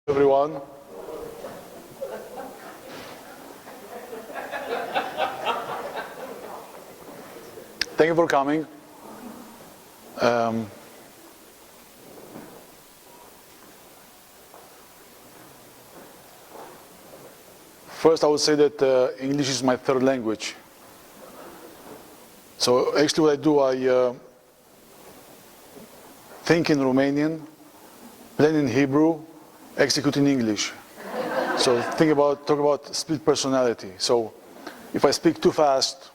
Everyone. Thank you for coming. First, I would say that English is my third language. So actually what I do, I think in Romanian, plan in Hebrew, execute in English. So talk about split personality. So if I speak too fast,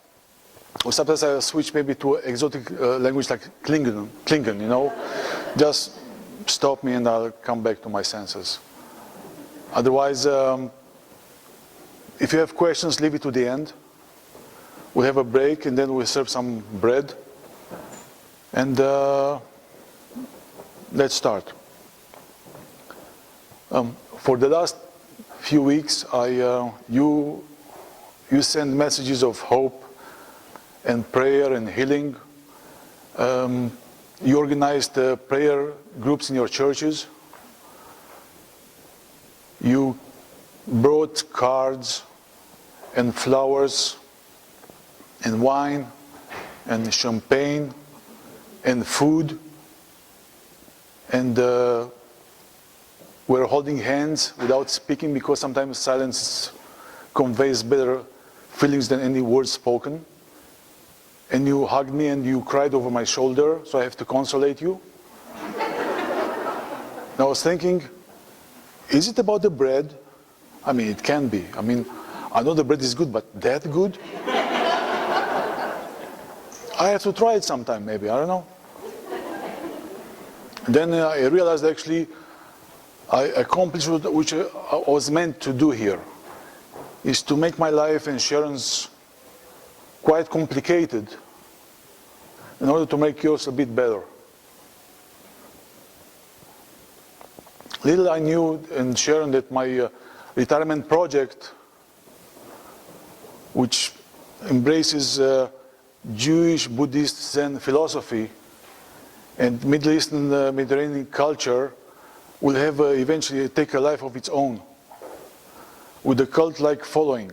or sometimes I switch maybe to exotic language like Klingon, you know, just stop me and I'll come back to my senses. Otherwise, if you have questions, leave it to the end. We'll have a break and then we'll serve some bread. And let's start. For the last few weeks, you send messages of hope and prayer and healing. You organized prayer groups in your churches. You brought cards and flowers and wine and champagne and food, and we're holding hands without speaking, because sometimes silence conveys better feelings than any words spoken. And you hugged me and you cried over my shoulder, so I have to consolate you. And I was thinking, is it about the bread? I mean, it can be. I mean, I know the bread is good, but that good? I have to try it sometime, maybe, I don't know. And then I realized actually I accomplished which I was meant to do here, is to make my life and Sharon's quite complicated in order to make yours a bit better. Little I knew, and Sharon, that my retirement project, which embraces Jewish, Buddhist, Zen philosophy and Middle Eastern Mediterranean culture, will have eventually take a life of its own, with a cult-like following.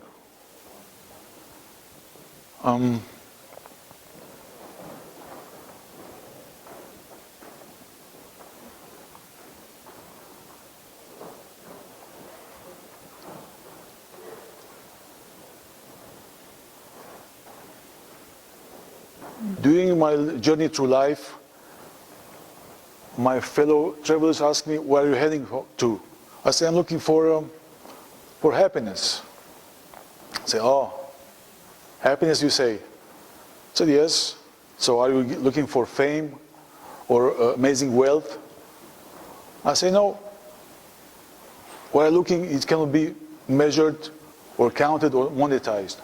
During my journey through life, my fellow travelers ask me, where are you heading to? I say, I'm looking for happiness. I say, oh, happiness, you say? I said, yes. So are you looking for fame or amazing wealth? I say, no. Where I'm looking, it cannot be measured or counted or monetized.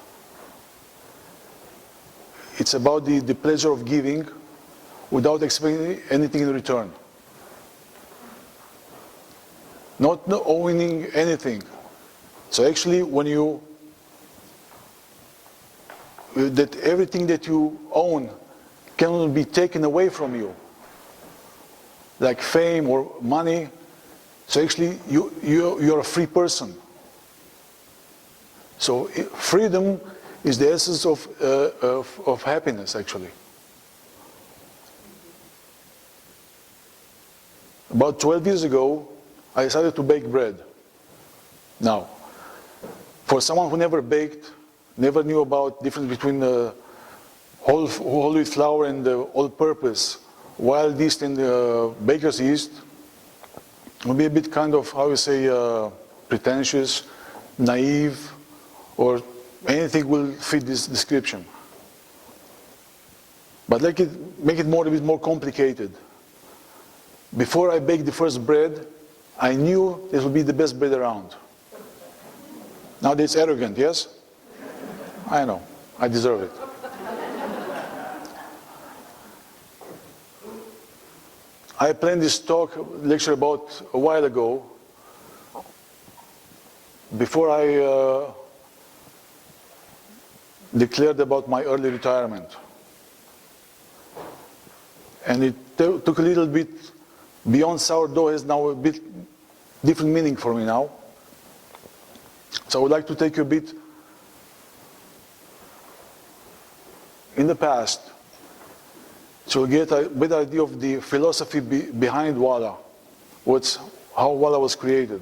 It's about the pleasure of giving without expecting anything in return. Not owning anything. So actually, when that everything that you own cannot be taken away from you, like fame or money. So actually, you're a free person. So freedom is the essence of happiness, actually. About 12 years ago, I decided to bake bread. Now, for someone who never baked, never knew about the difference between the whole wheat flour and the all-purpose wild yeast and the baker's yeast, it would be a bit kind of, how you say, pretentious, naive, or anything will fit this description. But make it a bit more complicated. Before I baked the first bread, I knew this would be the best bread around. Now that's arrogant, yes? I know, I deserve it. I planned this lecture about a while ago, before I declared about my early retirement. And it took a little bit, beyond sourdough is now a bit different meaning for me now. So I would like to take you a bit in the past to get a better idea of the philosophy behind Walla, how Walla was created.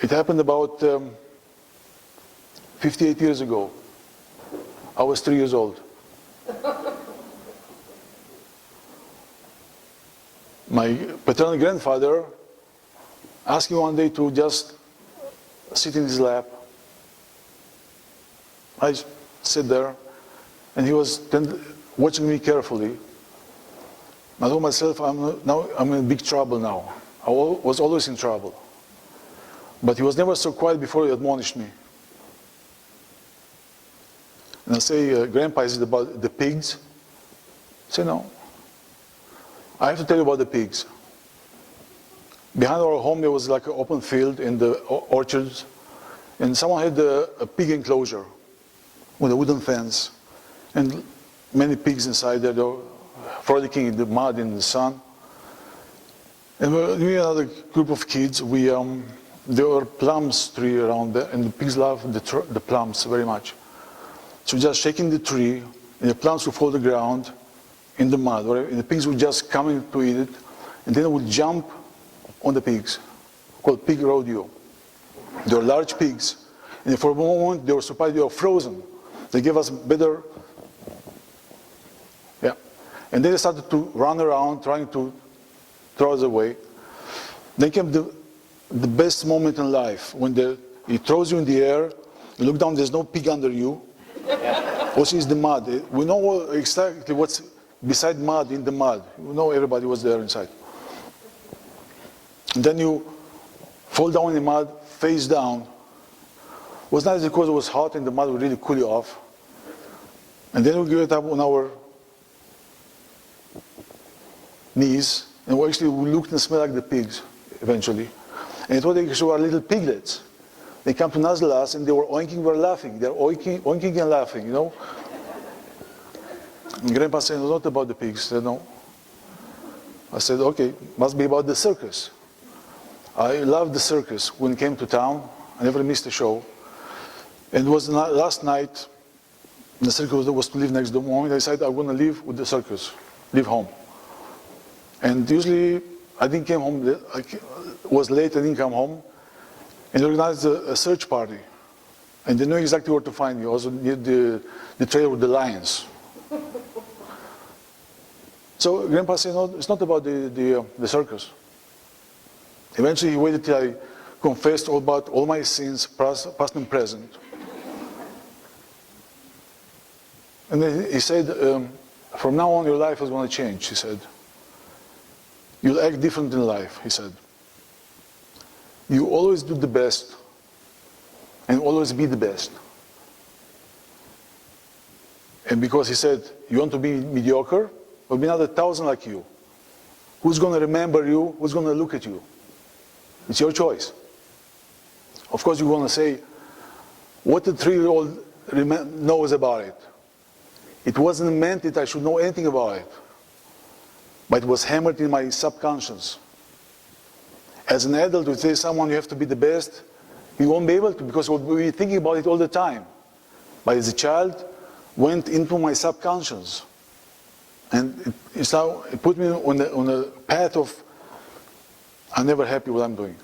It happened about 58 years ago. I was 3 years old. My paternal grandfather asked me one day to just sit in his lap. I sat there, and he was watching me carefully. I told myself, I'm in big trouble now. I was always in trouble. But he was never so quiet before he admonished me. And I say, Grandpa, is it about the pigs? I say, no. I have to tell you about the pigs. Behind our home there was like an open field in the orchards, and someone had a pig enclosure with a wooden fence, and many pigs inside there. They were frolicking in the mud in the sun. And we another group of kids, there were plums tree around there, and the pigs loved the plums very much. So just shaking the tree, and the plums would fall to the ground in the mud, and the pigs would just come in to eat it, and then they would jump on the pigs, called pig rodeo. They were large pigs, and for a moment they were surprised they were frozen. They gave us better, yeah. And then they started to run around, trying to throw us away. Then came the best moment in life, when he throws you in the air, you look down, there's no pig under you. Also is the mud. We know exactly what's beside mud, in the mud. We know everybody was there inside. And then you fall down in the mud, face down. It was nice because it was hot and the mud would really cool you off. And then we get up on our knees, and we looked and smelled like the pigs eventually. And it was actually our little piglets. They come to nuzzle us, and they were oinking, we were laughing. They're oinking and laughing, you know. And Grandpa said, it's not about the pigs. I said, no. I said, okay, must be about the circus. I loved the circus when it came to town. I never missed a show. And it was last night, the circus was to leave next morning. I decided I'm going to leave with the circus, leave home. And usually, I didn't come home, it was late, I didn't come home. And they organized a search party. And they knew exactly where to find me, also near the trail with the lions. So Grandpa said, no, it's not about the circus. Eventually he waited till I confessed about all my sins, past and present. And then he said, from now on your life is going to change, he said. You'll act different in life, he said. You always do the best and always be the best. And because he said, you want to be mediocre? There'll be another 1,000 like you. Who's going to remember you? Who's going to look at you? It's your choice. Of course, you're going to say, what the 3-year-old knows about it. It wasn't meant that I should know anything about it. But it was hammered in my subconscious. As an adult, you say someone you have to be the best, you won't be able to because we'll be thinking about it all the time. But as a child, went into my subconscious. And it put me on a path of, I'm never happy with what I'm doing.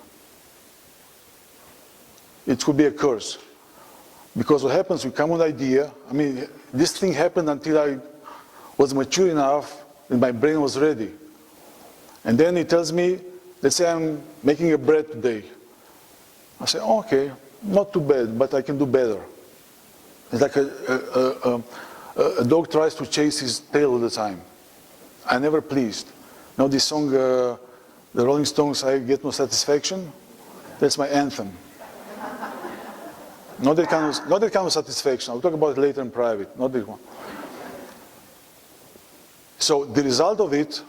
It could be a curse. Because what happens, you come with an idea. I mean, this thing happened until I was mature enough and my brain was ready. And then he tells me, let's say I'm making a bread today. I say, oh, okay, not too bad, but I can do better. It's like a dog tries to chase his tail all the time. I'm never pleased. You know this song, the Rolling Stones, I Get No Satisfaction? That's my anthem. Not that kind of satisfaction. I'll talk about it later in private, not this one. So the result of it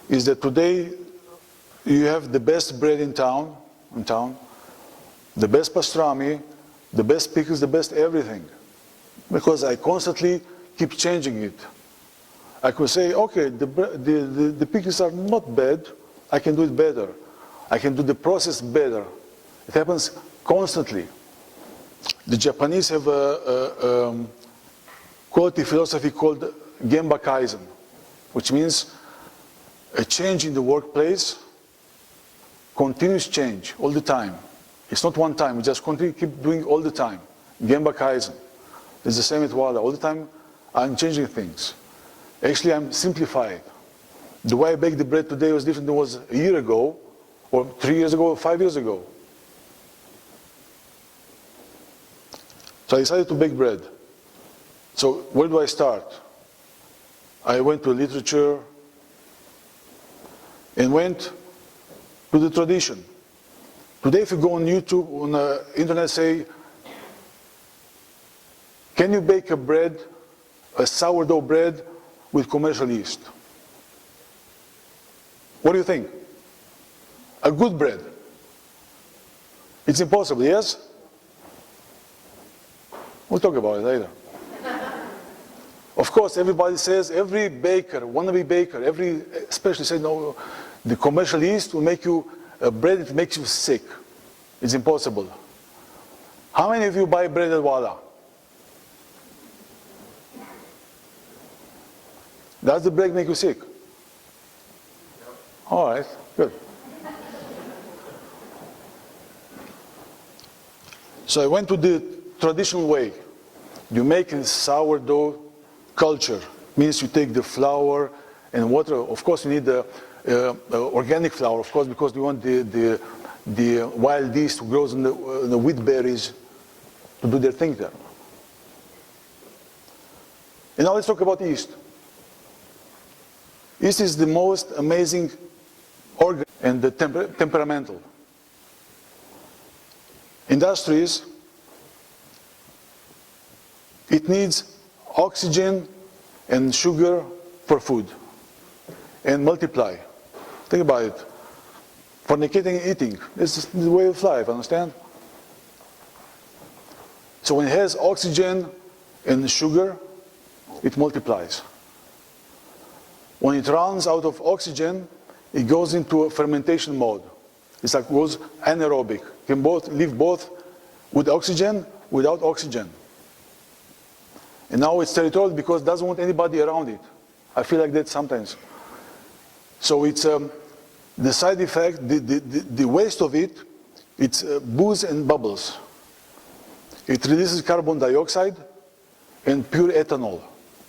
is that today you have the best bread in town, the best pastrami, the best pickles, the best everything. Because I constantly keep changing it. I could say, okay, the pickles are not bad, I can do it better. I can do the process better. It happens constantly. The Japanese have a quality philosophy called Gemba Kaizen, which means a change in the workplace, continuous change all the time. It's not one time, we just continue, keep doing all the time. Gemba Kaizen. It's the same at Walla. All the time I'm changing things. Actually, I'm simplifying. The way I bake the bread today was different than it was a year ago, or 3 years ago, or 5 years ago. So I decided to bake bread. So where do I start? I went to literature and went to the tradition. Today, if you go on YouTube, on the internet, say, can you bake a bread, a sourdough bread with commercial yeast? What do you think? A good bread. It's impossible, yes? We'll talk about it later. Of course, everybody says, every baker, wannabe baker, especially say, no, the commercial yeast will make you a bread that makes you sick. It's impossible. How many of you buy bread at Walla? Does the bread make you sick? All right, good. So I went to the traditional way. You make a sourdough culture. Means you take the flour and water. Of course, you need the organic flour, of course, because we want the wild yeast who grows in the wheat berries to do their thing there. And now let's talk about yeast. Yeast is the most amazing organ and the temperamental. Industries, it needs oxygen and sugar for food and multiply. Think about it. Fornicating and eating, this is the way of life, understand? So when it has oxygen and sugar, it multiplies. When it runs out of oxygen, it goes into a fermentation mode. It's like goes anaerobic. It can live both with oxygen, without oxygen. And now it's territorial because it doesn't want anybody around it. I feel like that sometimes. So it's the side effect, the waste of it, it's booze and bubbles. It releases carbon dioxide and pure ethanol.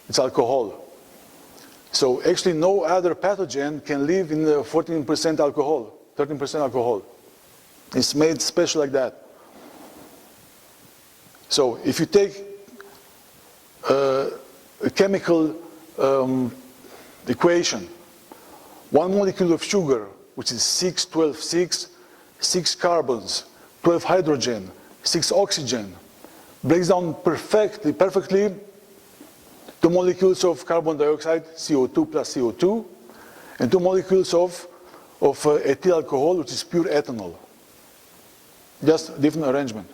It's alcohol. So actually no other pathogen can live in 14% alcohol, 13% alcohol. It's made special like that. So if you take a chemical equation, one molecule of sugar, which is 6, 12, 6, 6 carbons, 12 hydrogen, 6 oxygen, breaks down perfectly two molecules of carbon dioxide, CO2 plus CO2, and 2 molecules of ethyl alcohol, which is pure ethanol. Just different arrangement.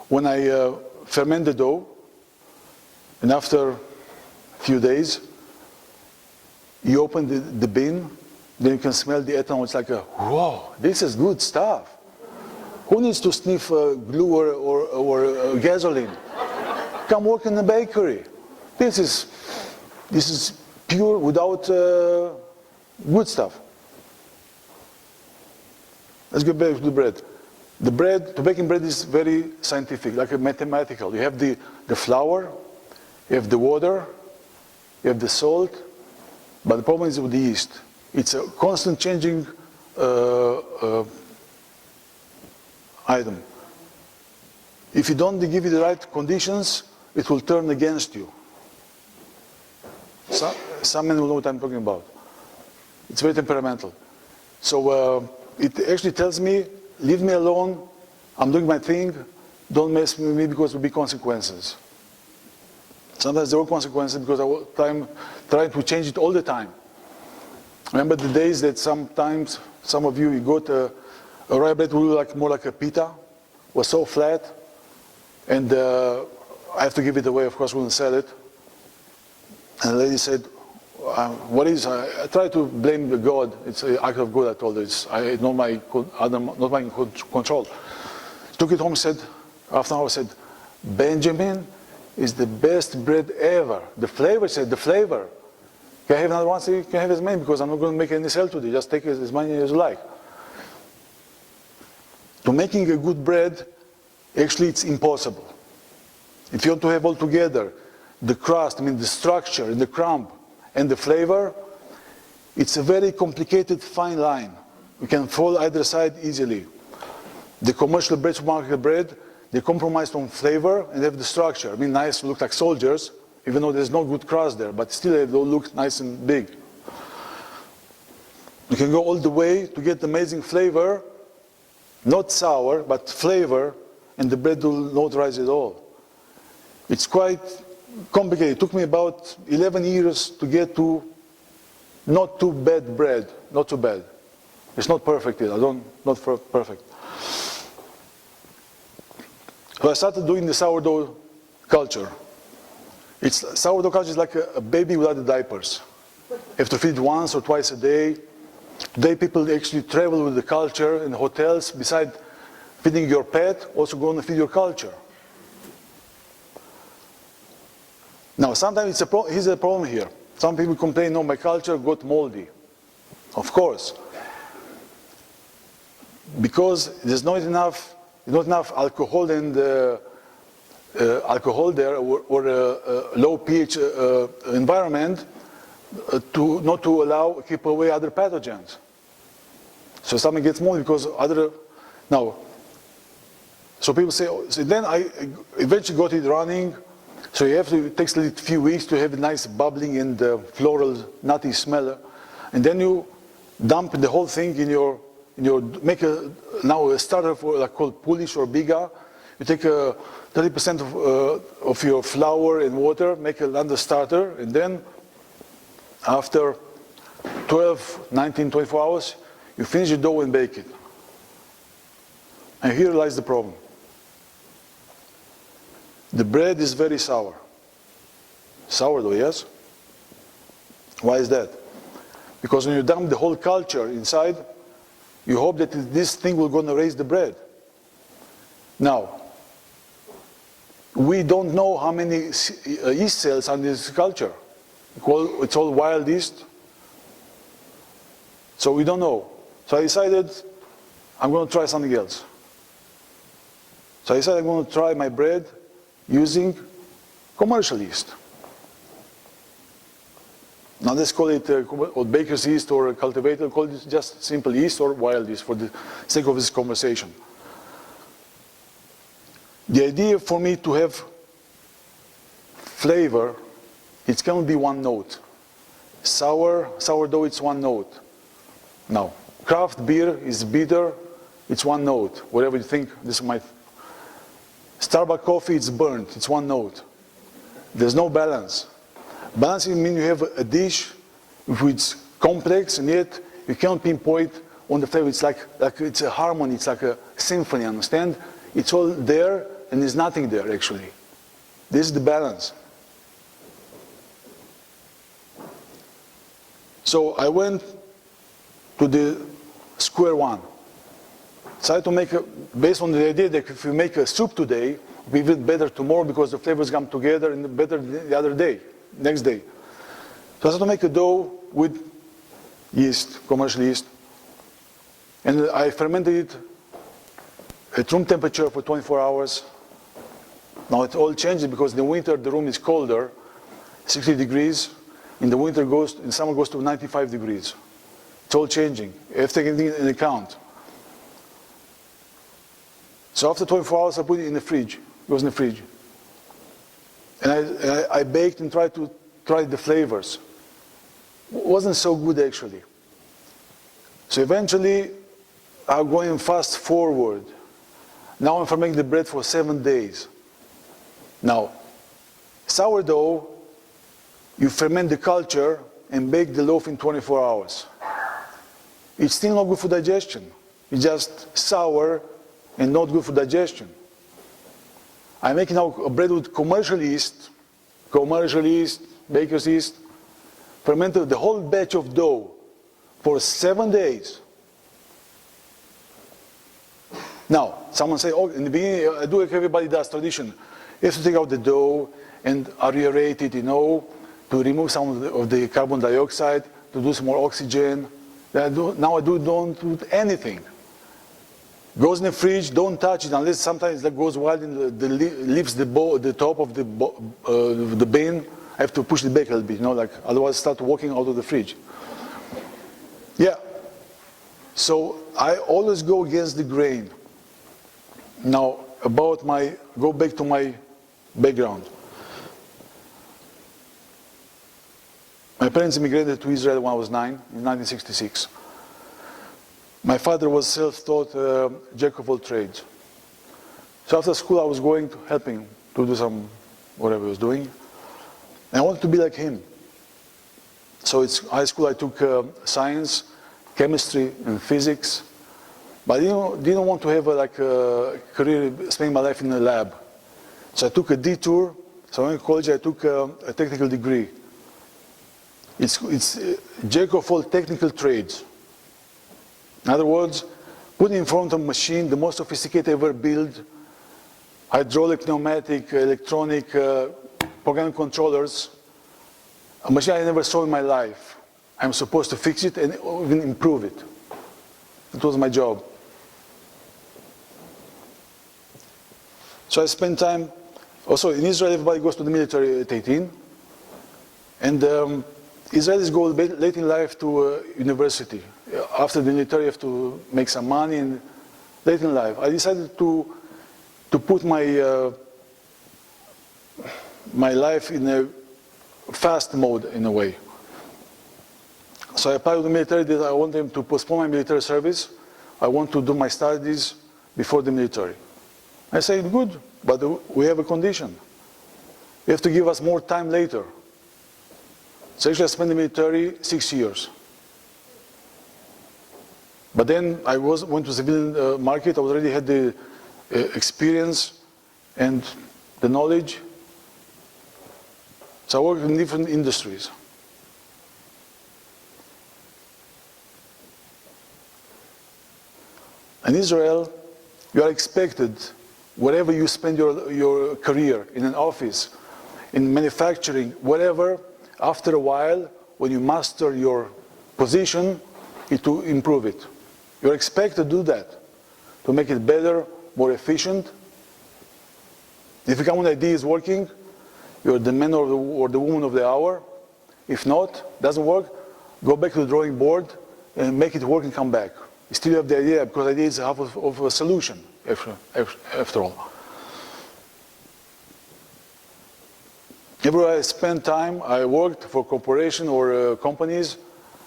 When I ferment the dough, and after a few days, you open the bin, then you can smell the ethanol. It's like, whoa, this is good stuff. Who needs to sniff glue or gasoline? Come work in the bakery. This is pure without good stuff. Let's go back to the bread. The bread, to baking bread is very scientific, like a mathematical. You have the flour, you have the water, you have the salt, but the problem is with the yeast. It's a constant changing item. If you don't give it the right conditions, it will turn against you. Some men will know what I'm talking about. It's very temperamental. So it actually tells me, leave me alone, I'm doing my thing, don't mess with me because there will be consequences. Sometimes there were consequences because I was trying to change it all the time. Remember the days that sometimes, some of you got a rye bread will look more like a pita, was so flat, and I have to give it away, of course, we wouldn't sell it. And the lady said, I try to blame the God. It's an act of God, I told her. It's not my control. Took it home, said, after an hour, said, Benjamin is the best bread ever. The flavor, said, the flavor. Can I have another one? So you can have as many, because I'm not going to make any sale today. Just take as many as you like. To making a good bread, actually it's impossible. If you want to have all together the crust, I mean the structure and the crumb and the flavor, it's a very complicated fine line. You can fall either side easily. The commercial bread, supermarket bread, they compromise on flavor and have the structure. I mean, nice, look like soldiers, even though there's no good crust there, but still they don't look nice and big. You can go all the way to get amazing flavor, not sour, but flavor, and the bread will not rise at all. It's quite complicated. It took me about 11 years to get to not too bad bread, not too bad. It's not perfect yet, not perfect. So I started doing the sourdough culture. Sourdough culture is like a baby without the diapers. You have to feed once or twice a day. Today people actually travel with the culture in hotels. Besides feeding your pet, also go and feed your culture. Now, sometimes here's a problem here. Some people complain, no, my culture got moldy. Of course. Because there's not enough alcohol and alcohol there, or a low pH environment not to allow, keep away other pathogens. So something gets moldy because so people say, so then I eventually got it running. So it takes a few weeks to have a nice bubbling and floral, nutty smell. And then you dump the whole thing make a starter for called Polish or Biga. You take 30% of your flour and water, make another starter, and then after 12, 19, 24 hours, you finish the dough and bake it. And here lies the problem. The bread is very sour. Sourdough, yes? Why is that? Because when you dump the whole culture inside, you hope that this thing will going to raise the bread. Now, we don't know how many yeast cells are in this culture. It's all wild yeast. So we don't know. So I decided I'm going to try something else. So I decided I'm going to try my bread using commercial yeast. Now let's call it or baker's yeast or cultivated, call it just simple yeast or wild yeast for the sake of this conversation. The idea for me to have flavor, it's going to be one note. Sourdough, it's one note. Now, craft beer is bitter, it's one note. Whatever you think, this might. Starbucks coffee, it's burnt, it's one note. There's no balance. Balancing means you have a dish which is complex, and yet you can't pinpoint on the flavor. It's like it's a harmony, it's like a symphony, understand? It's all there, and there's nothing there, actually. This is the balance. So I went to the square one. Decided to make based on the idea that if you make a soup today, it'll be even better tomorrow because the flavors come together and better the other day, next day. So I decided to make a dough with yeast, commercial yeast. And I fermented it at room temperature for 24 hours. Now it all changes because in the winter the room is colder, 60 degrees. In the winter in summer goes to 95 degrees. It's all changing. You have to take anything into account. So after 24 hours, I put it in the fridge. It was in the fridge. And I baked and tried the flavors. It wasn't so good, actually. So eventually, I'm going fast forward. Now I'm fermenting the bread for 7 days. Now, sourdough, you ferment the culture and bake the loaf in 24 hours. It's still not good for digestion. It's just sour and not good for digestion. I'm making now a bread with commercial yeast, baker's yeast, fermented the whole batch of dough for 7 days. Now, someone say, oh, in the beginning, I do like everybody does, tradition. You have to take out the dough and aerate it, to remove some of the carbon dioxide, to do some more oxygen. Now I don't do anything. Goes in the fridge, don't touch it unless sometimes it goes wild and leaves the top of the bin. I have to push it back a little bit, otherwise start walking out of the fridge. Yeah. So I always go against the grain. Now, go back to my background. My parents immigrated to Israel when I was 9, in 1966. My father was self-taught jack of all trades. So after school I was going to help him to do some whatever he was doing. And I wanted to be like him. So it's high school I took science, chemistry and physics. But I didn't want to have a career, spending my life in a lab. So I took a detour. So in college I took a technical degree. It's jack of all technical trades. In other words, put in front of a machine the most sophisticated ever built, hydraulic, pneumatic, electronic, programming controllers, a machine I never saw in my life. I'm supposed to fix it and even improve it. It was my job. So I spent time, also in Israel everybody goes to the military at 18. And Israelis go late in life to university. After the military you have to make some money, and late in life I decided to put my life in a fast mode in a way. So I applied to the military that I want them to postpone my military service. I want to do my studies before the military. I said, good, but we have a condition. You have to give us more time later. So actually I spent in the military 6 years. But then I went to the civilian market. I already had the experience and the knowledge. So I worked in different industries. In Israel, you are expected, wherever you spend your career, in an office, in manufacturing, whatever, after a while, when you master your position, to improve it. You're expected to do that, to make it better, more efficient. If you come with ideas working, you're the man or the woman of the hour. If not, doesn't work, go back to the drawing board and make it work and come back. You still have the idea, because the idea is half of a solution, after all. Everywhere I spent time, I worked for corporations or companies,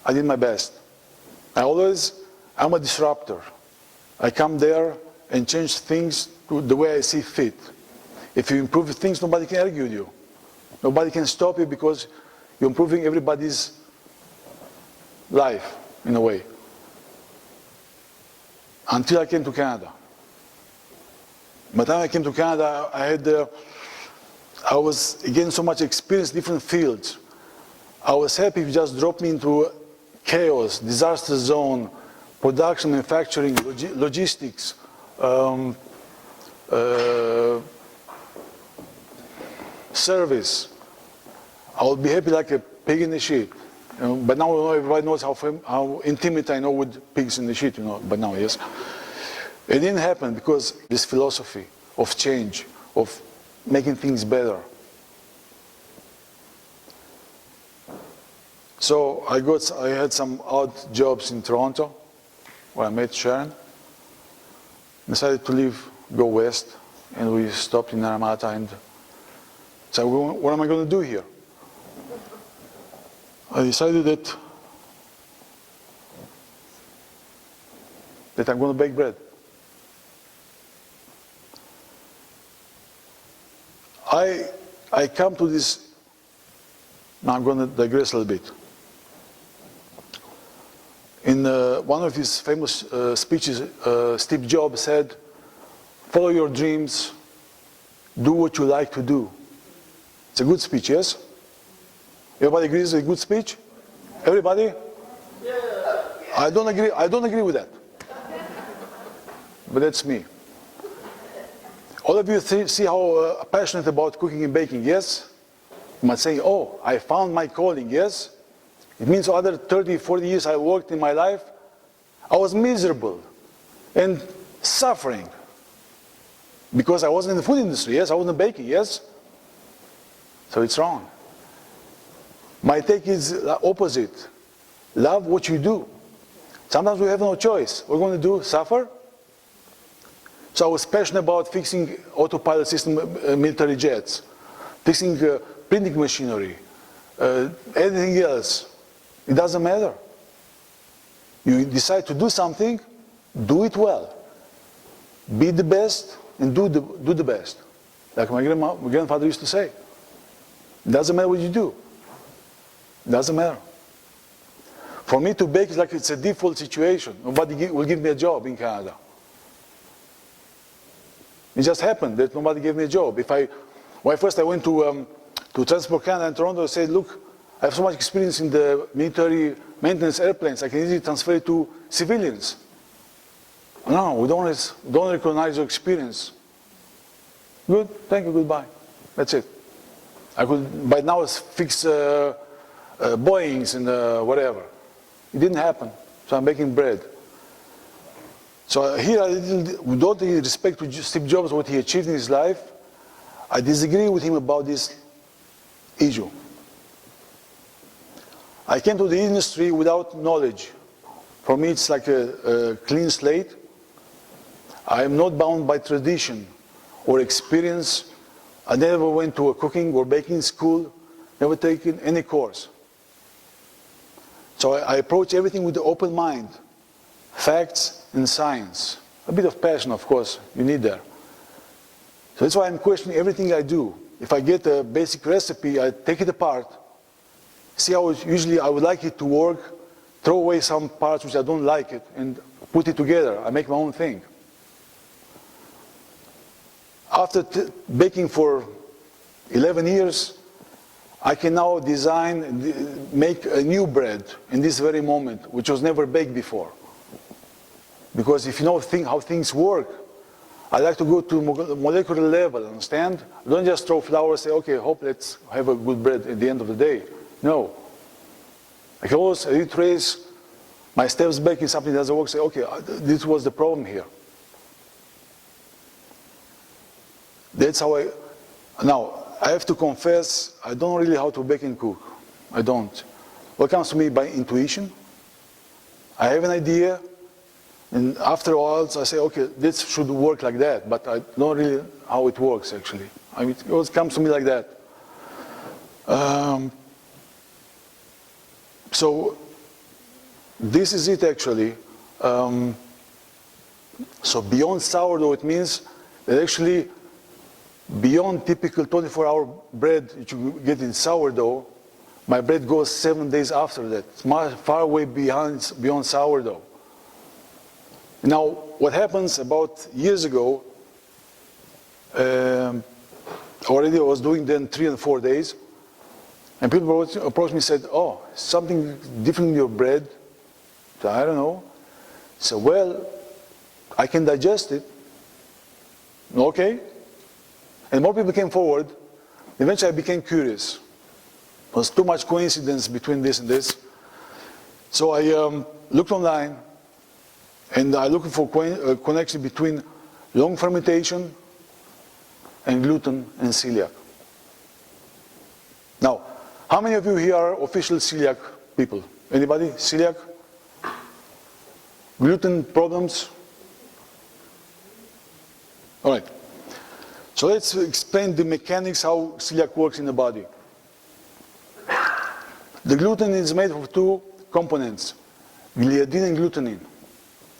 I did my best. I'm a disruptor. I come there and change things to the way I see fit. If you improve things, nobody can argue with you. Nobody can stop you because you're improving everybody's life, in a way. Until I came to Canada. By the time I came to Canada, I was again so much experienced in different fields. I was happy if you just dropped me into chaos, disaster zone, production, manufacturing, logistics, service. I would be happy like a pig in the shit. But now everybody knows how intimate I know with pigs in the shit, but now, yes. It didn't happen because this philosophy of change, of making things better. So I had some odd jobs in Toronto, where I met Sharon. Decided to leave, go west, and we stopped in Naramata and said, what am I going to do here? I decided that I'm going to bake bread. I come to this, now I'm going to digress a little bit. In one of his famous speeches, Steve Jobs said, follow your dreams, do what you like to do. It's a good speech, yes? Everybody agrees it's a good speech? Everybody? I don't agree with that. But that's me. All of you see how passionate about cooking and baking, yes? You might say, oh, I found my calling, yes? It means other 30, 40 years I worked in my life, I was miserable and suffering. Because I wasn't in the food industry, yes? I wasn't baking, yes? So it's wrong. My take is the opposite. Love what you do. Sometimes we have no choice. What we're going to do, suffer? So I was passionate about fixing autopilot system military jets, fixing printing machinery, anything else. It doesn't matter. You decide to do something, do it well. Be the best and do the best. Like my grandfather used to say. It doesn't matter what you do. It doesn't matter. For me to bake is like it's a default situation. Nobody will give me a job in Canada. It just happened that nobody gave me a job. When first I went to Transport Canada in Toronto, I said, look, I have so much experience in the military maintenance airplanes, I can easily transfer it to civilians. No, we don't recognize your experience. Good, thank you, goodbye. That's it. I could by now fix Boeings and whatever. It didn't happen, so I'm baking bread. So here, with all the respect to Steve Jobs, what he achieved in his life, I disagree with him about this issue. I came to the industry without knowledge. For me, it's like a clean slate. I am not bound by tradition or experience. I never went to a cooking or baking school, never taken any course. So I approach everything with an open mind, facts and science. A bit of passion, of course, you need there. So that's why I'm questioning everything I do. If I get a basic recipe, I take it apart, see how usually I would like it to work, throw away some parts which I don't like it, and put it together. I make my own thing. After baking for 11 years, I can now design, make a new bread in this very moment, which was never baked before. Because if you know how things work, I like to go to molecular level, understand? Don't just throw flour and say, okay, hope let's have a good bread at the end of the day. No. I can always retrace my steps back in something that doesn't work, say, okay, this was the problem here. That's how now, I have to confess, I don't really know how to bake and cook. I don't. What comes to me by intuition? I have an idea, and after a while, I say, okay, this should work like that, but I don't really know how it works, actually. I mean, it always comes to me like that. So, this is it, actually. So, beyond sourdough, it means that actually, beyond typical 24-hour bread that you get in sourdough, my bread goes 7 days after that. It's far away beyond sourdough. Now, what happens about years ago, already I was doing then 3 and 4 days, and people approached me and said, oh, something different in your bread? So, I don't know. So, well, I can digest it. Okay. And more people came forward. Eventually, I became curious. There was too much coincidence between this and this. So I looked online, and I looked for a connection between long fermentation and gluten and celiac. Now, how many of you here are official celiac people? Anybody? Celiac? Gluten problems? All right. So let's explain the mechanics how celiac works in the body. The gluten is made of 2 components, gliadin and glutenin.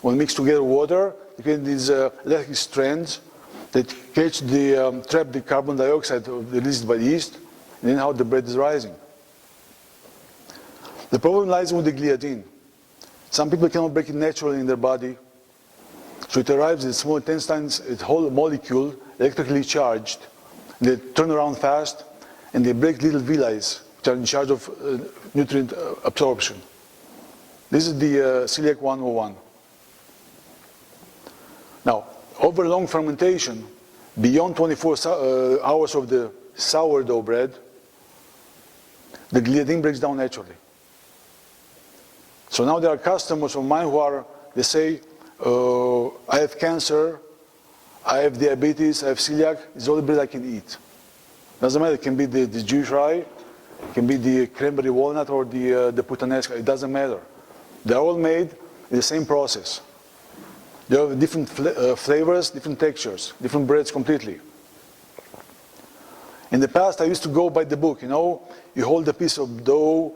When mixed together with water, you get these electric strands that trap the carbon dioxide released by the yeast, and then how the bread is rising. The problem lies with the gliadin. Some people cannot break it naturally in their body, so it arrives in small intestines, a whole molecule, electrically charged. They turn around fast, and they break little villi, which are in charge of nutrient absorption. This is the celiac 101. Now, over long fermentation, beyond 24 hours of the sourdough bread, the gliadin breaks down naturally. So now there are customers of mine who are, they say, I have cancer, I have diabetes, I have celiac, it's all the bread I can eat. Doesn't matter, it can be the Jewish rye, it can be the cranberry walnut or the puttanesca, it doesn't matter. They're all made in the same process. They have different flavors, different textures, different breads completely. In the past, I used to go by the book, you know, you hold a piece of dough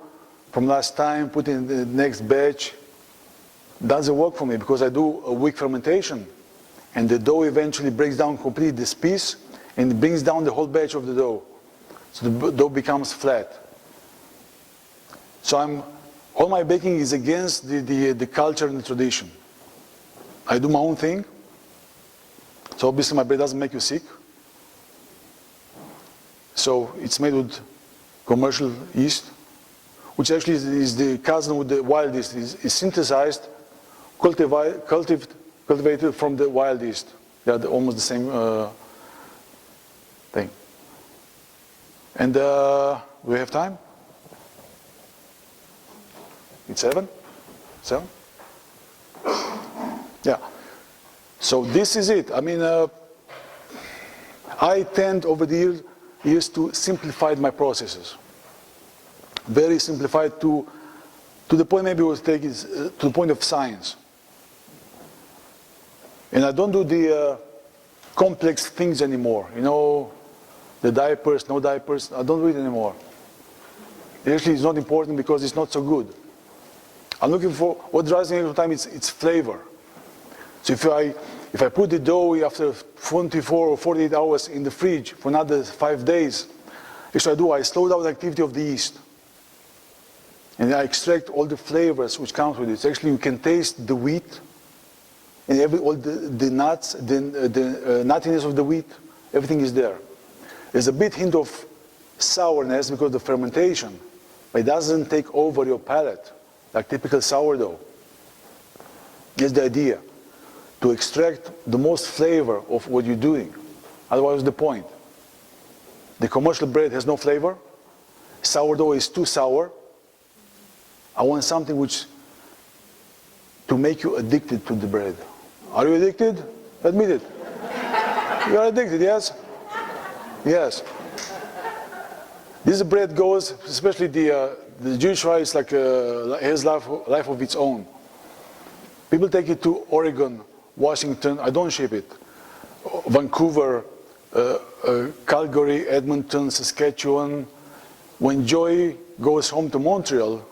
from last time, put it in the next batch. Doesn't work for me because I do a weak fermentation and the dough eventually breaks down completely this piece and brings down the whole batch of the dough. So the dough becomes flat. So all my baking is against the culture and the tradition. I do my own thing. So obviously my bread doesn't make you sick. So it's made with commercial yeast, which actually is the cousin with the wild yeast. Is synthesized, cultivated from the wild yeast. They are almost the same thing. And we have time? It's 7? 7? Yeah. So this is it. I mean, I tend over the years to simplify my processes. Very simplified to the point maybe we'll take it to the point of science. And I don't do the complex things anymore. You know, the diapers, no diapers, I don't do it anymore. Actually, it's not important because it's not so good. I'm looking for, what drives me every time, it's flavor. So if I put the dough after 24 or 48 hours in the fridge for another 5 days, I slow down the activity of the yeast. And I extract all the flavors which comes with it. So actually, you can taste the wheat and all the nuts, the nuttiness of the wheat, everything is there. There's a bit hint of sourness because of the fermentation, but it doesn't take over your palate like typical sourdough. That's the idea, to extract the most flavor of what you're doing. Otherwise, what's the point? The commercial bread has no flavor. Sourdough is too sour. I want something to make you addicted to the bread. Are you addicted? Admit it. You are addicted, yes? Yes. This bread goes, especially the Jewish rice, like has life of its own. People take it to Oregon, Washington. I don't ship it. Vancouver, Calgary, Edmonton, Saskatchewan. When Joy goes home to Montreal,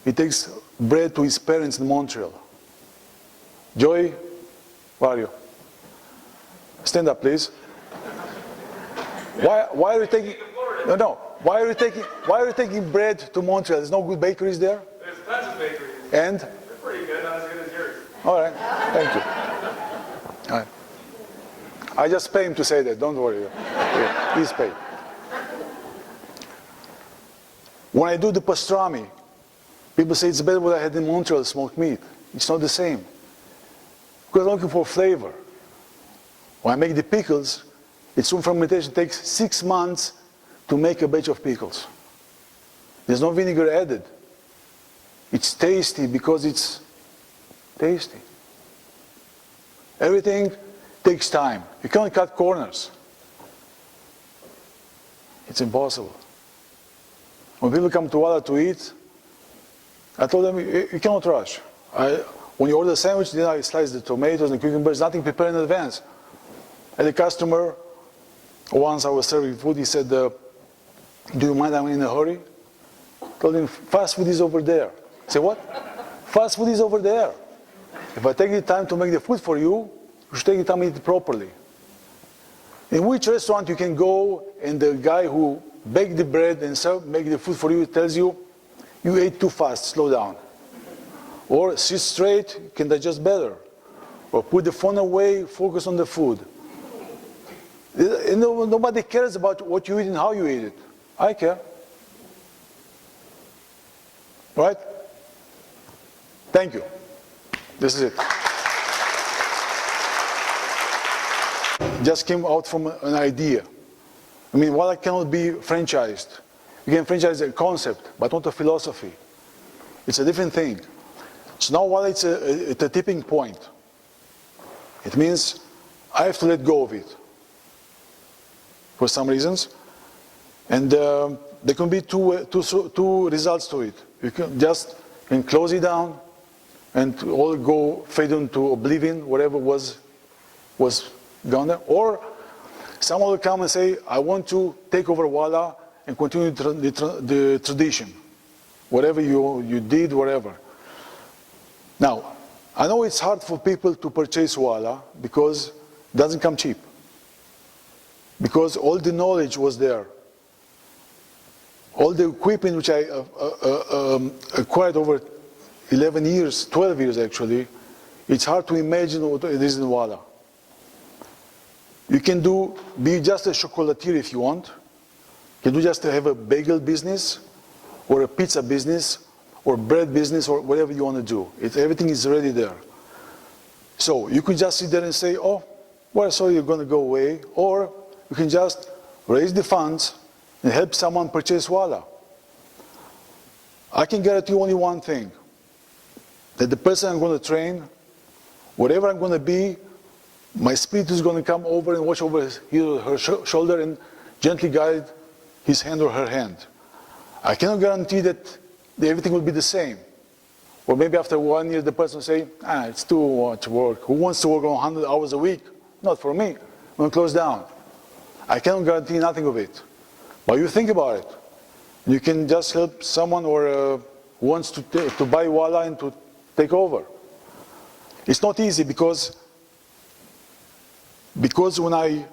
he takes bread to his parents in Montreal. Joy, where are you? Stand up, please. Why are you taking? No. Why are you taking bread to Montreal? There's no good bakeries there. There's tons of bakeries. And? They're pretty good, not as good as yours. All right. Thank you. All right. I just pay him to say that. Don't worry. Yeah, he's paid. When I do the pastrami, people say it's better what I had in Montreal, smoked meat. It's not the same. Because I'm looking for flavor. When I make the pickles, its own fermentation takes 6 months to make a batch of pickles. There's no vinegar added. It's tasty because it's tasty. Everything takes time. You can't cut corners. It's impossible. When people come to Walla to eat, I told them, you cannot rush. When you order a sandwich, then I slice the tomatoes and cucumbers, nothing prepared in advance. And the customer, once I was serving food, he said, do you mind I'm in a hurry? I told him, fast food is over there. I said, what? Fast food is over there. If I take the time to make the food for you, you should take the time to eat it properly. In which restaurant you can go and the guy who baked the bread and make the food for you tells you, you ate too fast, slow down. Or sit straight, you can digest better. Or put the phone away, focus on the food. Nobody cares about what you eat and how you eat it. I care. Right? Thank you. This is it. Just came out from an idea. I mean, Walla cannot be franchised. You can franchise a concept, but not a philosophy. It's a different thing. So now Walla it's at a tipping point. It means I have to let go of it for some reasons. And there can be two results to it. You can just close it down and all go fade into oblivion, whatever was gone there. Or someone will come and say, I want to take over Walla and continue the tradition. Whatever you did, whatever. Now, I know it's hard for people to purchase Walla because it doesn't come cheap. Because all the knowledge was there. All the equipment which I acquired over 11 years, 12 years actually, it's hard to imagine what it is in Walla. You can be just a chocolatier if you want. You can just have a bagel business, or a pizza business, or bread business, or whatever you want to do. Everything is already there. So you could just sit there and say, oh, well, so you're going to go away. Or you can just raise the funds and help someone purchase Walla. I can guarantee only one thing, that the person I'm going to train, whatever I'm going to be, my spirit is going to come over and watch over his or her shoulder and gently guide his hand or her hand. I cannot guarantee that everything will be the same. Or maybe after 1 year the person will say, it's too much work. Who wants to work on 100 hours a week? Not for me. I'm going to close down. I cannot guarantee nothing of it. But you think about it. You can just help someone who wants to buy Walla and to take over. It's not easy because when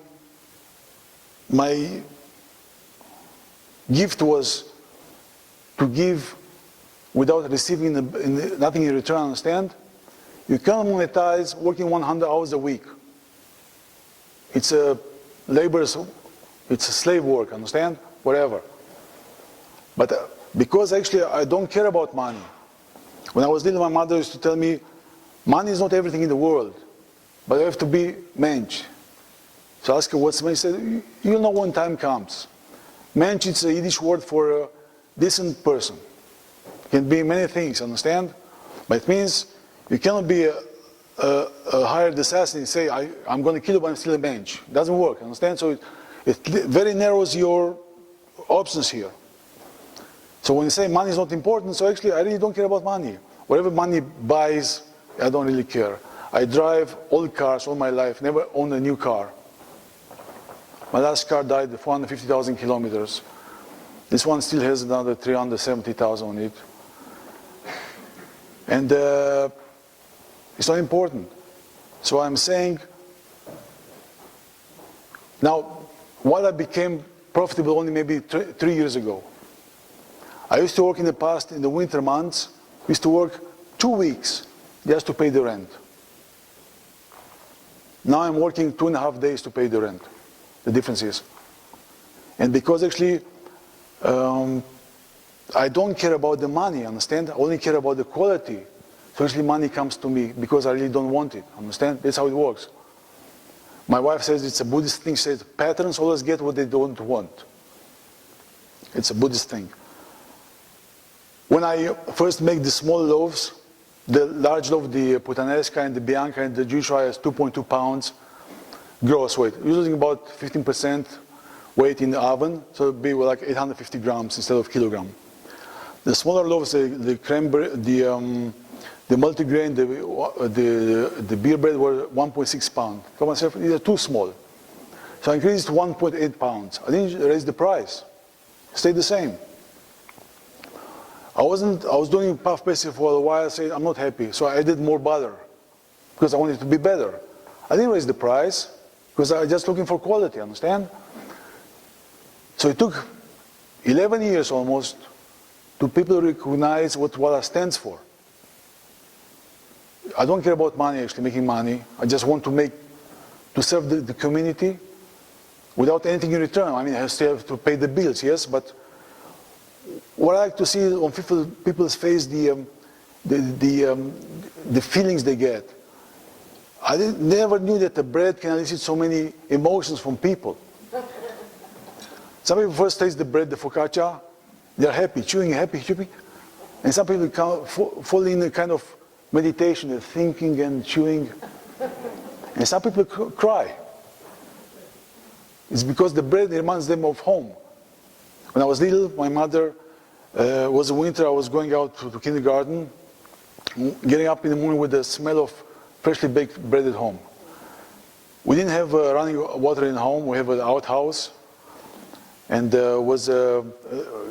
my gift was to give without receiving nothing in return, understand? You cannot monetize working 100 hours a week. It's a it's a slave work, understand? Whatever. But because actually I don't care about money. When I was little, my mother used to tell me, money is not everything in the world, but you have to be mensch. So I asked her, what's mensch? She said, you'll know when time comes. Mensch is a Yiddish word for a decent person. It can be many things, understand? But it means you cannot be a hired assassin and say, I'm going to kill you, but I'm still a mensch. It doesn't work, understand? So it very narrows your options here. So when you say money is not important, so actually I really don't care about money. Whatever money buys, I don't really care. I drive old cars all my life, never owned a new car. My last car died at 450,000 kilometers. This one still has another 370,000 on it. And it's not important. So I'm saying, now, Walla became profitable only maybe 3 years ago. I used to work in the past, in the winter months, we used to work 2 weeks just to pay the rent. Now I'm working 2.5 days to pay the rent. The difference is. And because actually, I don't care about the money, understand? I only care about the quality. So actually money comes to me because I really don't want it, understand? That's how it works. My wife says it's a Buddhist thing. She says patterns always get what they don't want. It's a Buddhist thing. When I first make the small loaves, the large loaf, the puttanesca and the bianca and the Jewish rye is 2.2 pounds gross weight. Using about 15% weight in the oven, so it would be like 850 grams instead of kilogram. The smaller loaves, the cranberry, the multigrain, the beer bread were 1.6 pounds. Come on, these are too small. So I increased to 1.8 pounds. I didn't raise the price. Stayed the same. I was doing puff pastry for a while, I said I'm not happy. So I added more butter because I wanted it to be better. I didn't raise the price because I was just looking for quality, understand? So it took 11 years almost to people recognize what Walla stands for. I don't care about money, actually, making money. I just want to serve the community without anything in return. I mean, I still have to pay the bills, yes, but what I like to see on people's face, the feelings they get. I never knew that the bread can elicit so many emotions from people. Some people first taste the bread, the focaccia, they're happy, chewing, happy, chewing. And some people fall in a kind of meditation, they're thinking and chewing. And some people cry. It's because the bread reminds them of home. When I was little, my mother, was winter, I was going out to kindergarten, getting up in the morning with the smell of freshly baked bread at home. We didn't have running water in home, we have an outhouse. And was a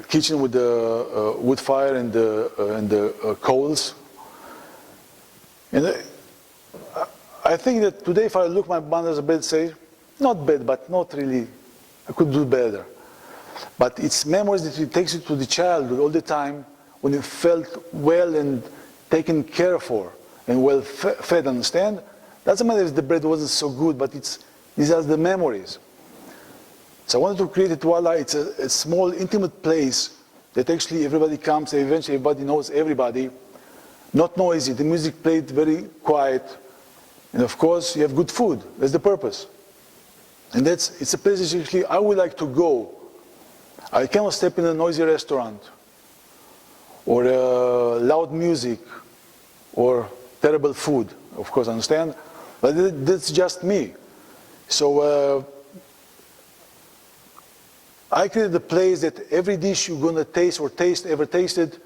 kitchen with the wood fire and the coals. And I think that today, if I look at my mother's bed, say, not bad, but not really, I could do better. But it's memories that it takes you to the childhood all the time, when you felt well and taken care for, and well fed, understand? Doesn't matter if the bread wasn't so good, but these are the memories. So I wanted to create at Walla, it's a small, intimate place that actually everybody comes, and eventually everybody knows everybody. Not noisy, the music played very quiet. And of course, you have good food. That's the purpose. And it's a place that actually I would like to go. I cannot step in a noisy restaurant, or loud music, or terrible food, of course, understand? But that's just me. So, I created a place that every dish you're going to taste or ever tasted,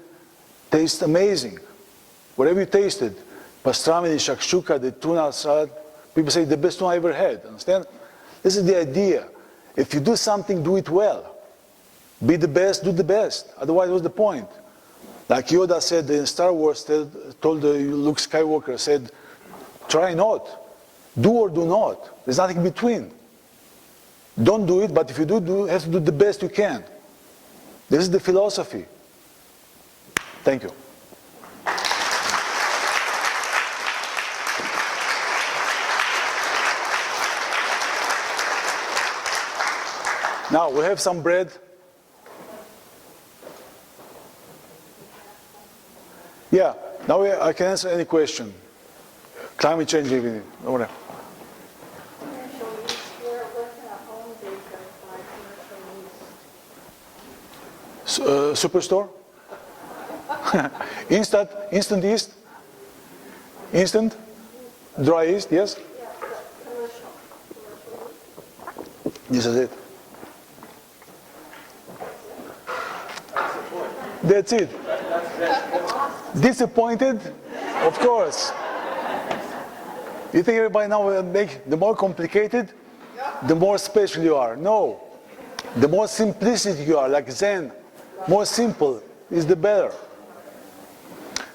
tastes amazing. Whatever you tasted, pastrami, the shakshuka, the tuna salad, people say the best one I ever had, understand? This is the idea. If you do something, do it well. Be the best, do the best. Otherwise, what's the point? Like Yoda said in Star Wars, told Luke Skywalker, said, try not. Do or do not. There's nothing in between. Don't do it, but if you do, you have to do the best you can. This is the philosophy. Thank you. Now, we have some bread. Yeah, now I can answer any question. Climate change, even. Whatever. Superstore? Instant yeast? Instant? Dry yeast, yes? This is it. That's it. Disappointed? Of course. You think everybody now will make the more complicated, the more special you are? No. The more simplicity you are, like Zen, more simple is the better.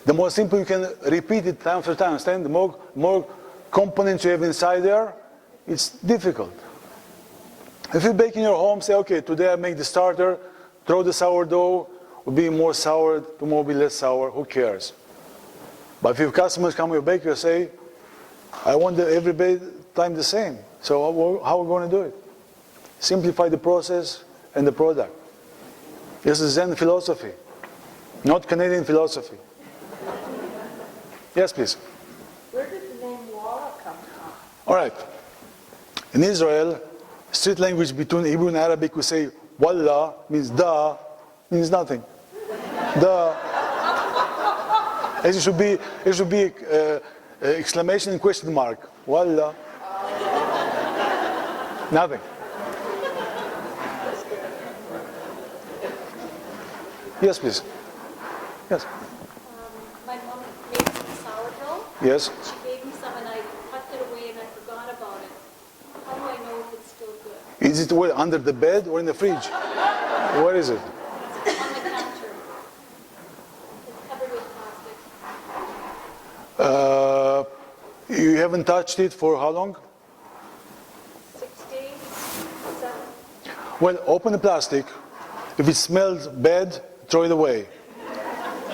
The more simple you can repeat it time after time, understand? The more components you have inside there, it's difficult. If you bake in your home, say, okay, today I make the starter, throw the sourdough, will be more sour, tomorrow will be less sour, who cares? But if your customers come to your baker, say, I want every time the same. So how are we going to do it? Simplify the process and the product. This is Zen philosophy, not Canadian philosophy. Yes, please. Where did the name Walla come from? All right. In Israel, street language between Hebrew and Arabic, we say Walla means da, means nothing. Da. It should be exclamation and question mark. Walla. Nothing. Yes, please. Yes. My mom made some sourdough. Yes. She gave me some and I tucked it away and I forgot about it. How do I know if it's still good? Is it where, under the bed or in the fridge? Where is it? It's on the counter. It's covered with plastic. You haven't touched it for how long? 6 days, 7. Well, open the plastic. If it smells bad, throw it away.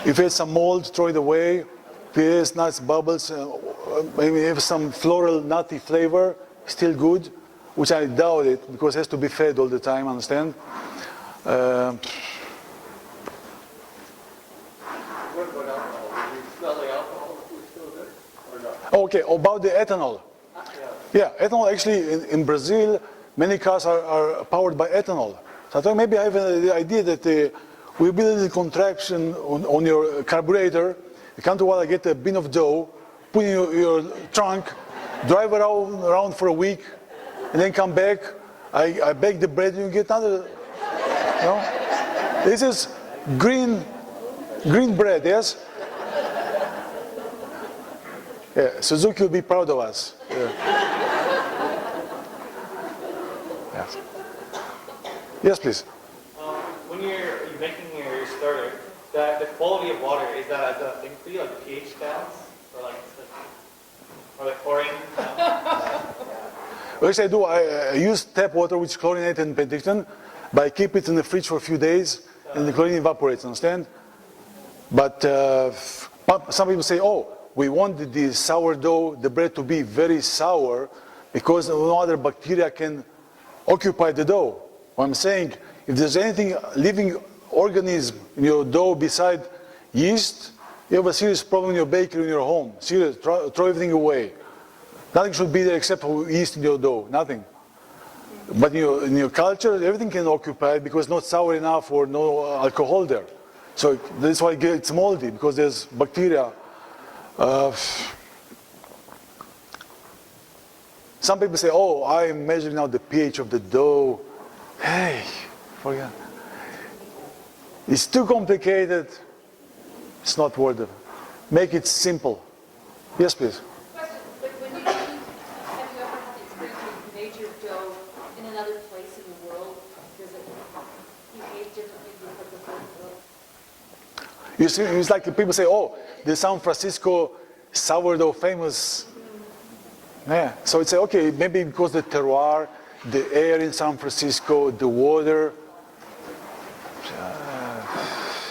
If it has some mold, throw it away. If it has nice bubbles, maybe it has some floral, nutty flavor, still good, which I doubt it, because it has to be fed all the time, understand? about alcohol? Do you smell like alcohol if we're still good or not? Okay, about the ethanol. Yeah, ethanol actually in Brazil, many cars are powered by ethanol. So I thought maybe I have the idea that we build a contraption on your carburetor, you come to Walla, get a bin of dough, put in your trunk, drive around for a week, and then come back. I bake the bread and you get another, you know? This is green bread, yes? Yeah, Suzuki will be proud of us. Yeah. Yes. Yes, please. When you're making your starter, the quality of water, is that a thing for you, like pH counts? Or like chlorine? What I do, I use tap water which is chlorinated in Penticton, but I keep it in the fridge for a few days and the chlorine evaporates, understand? But some people say, oh, we want the sourdough, the bread to be very sour because no other bacteria can occupy the dough. What I'm saying, if there's anything living organism in your dough beside yeast, you have a serious problem in your bakery, in your home. Serious, throw everything away. Nothing should be there except for yeast in your dough, nothing. But in your culture, everything can occupy it because it's not sour enough or no alcohol there. So that's why it's moldy, because there's bacteria. Some people say, oh, I'm measuring out the pH of the dough. Hey, forget. It's too complicated. It's not worth it. Make it simple. Yes, please. Question, but when you have you ever had the experience where you made your dough in another place in the world? Does it behave differently because of the dough? You see, it's like people say, oh, the San Francisco sourdough famous. Yeah, so it's okay, maybe because the terroir, the air in San Francisco, the water.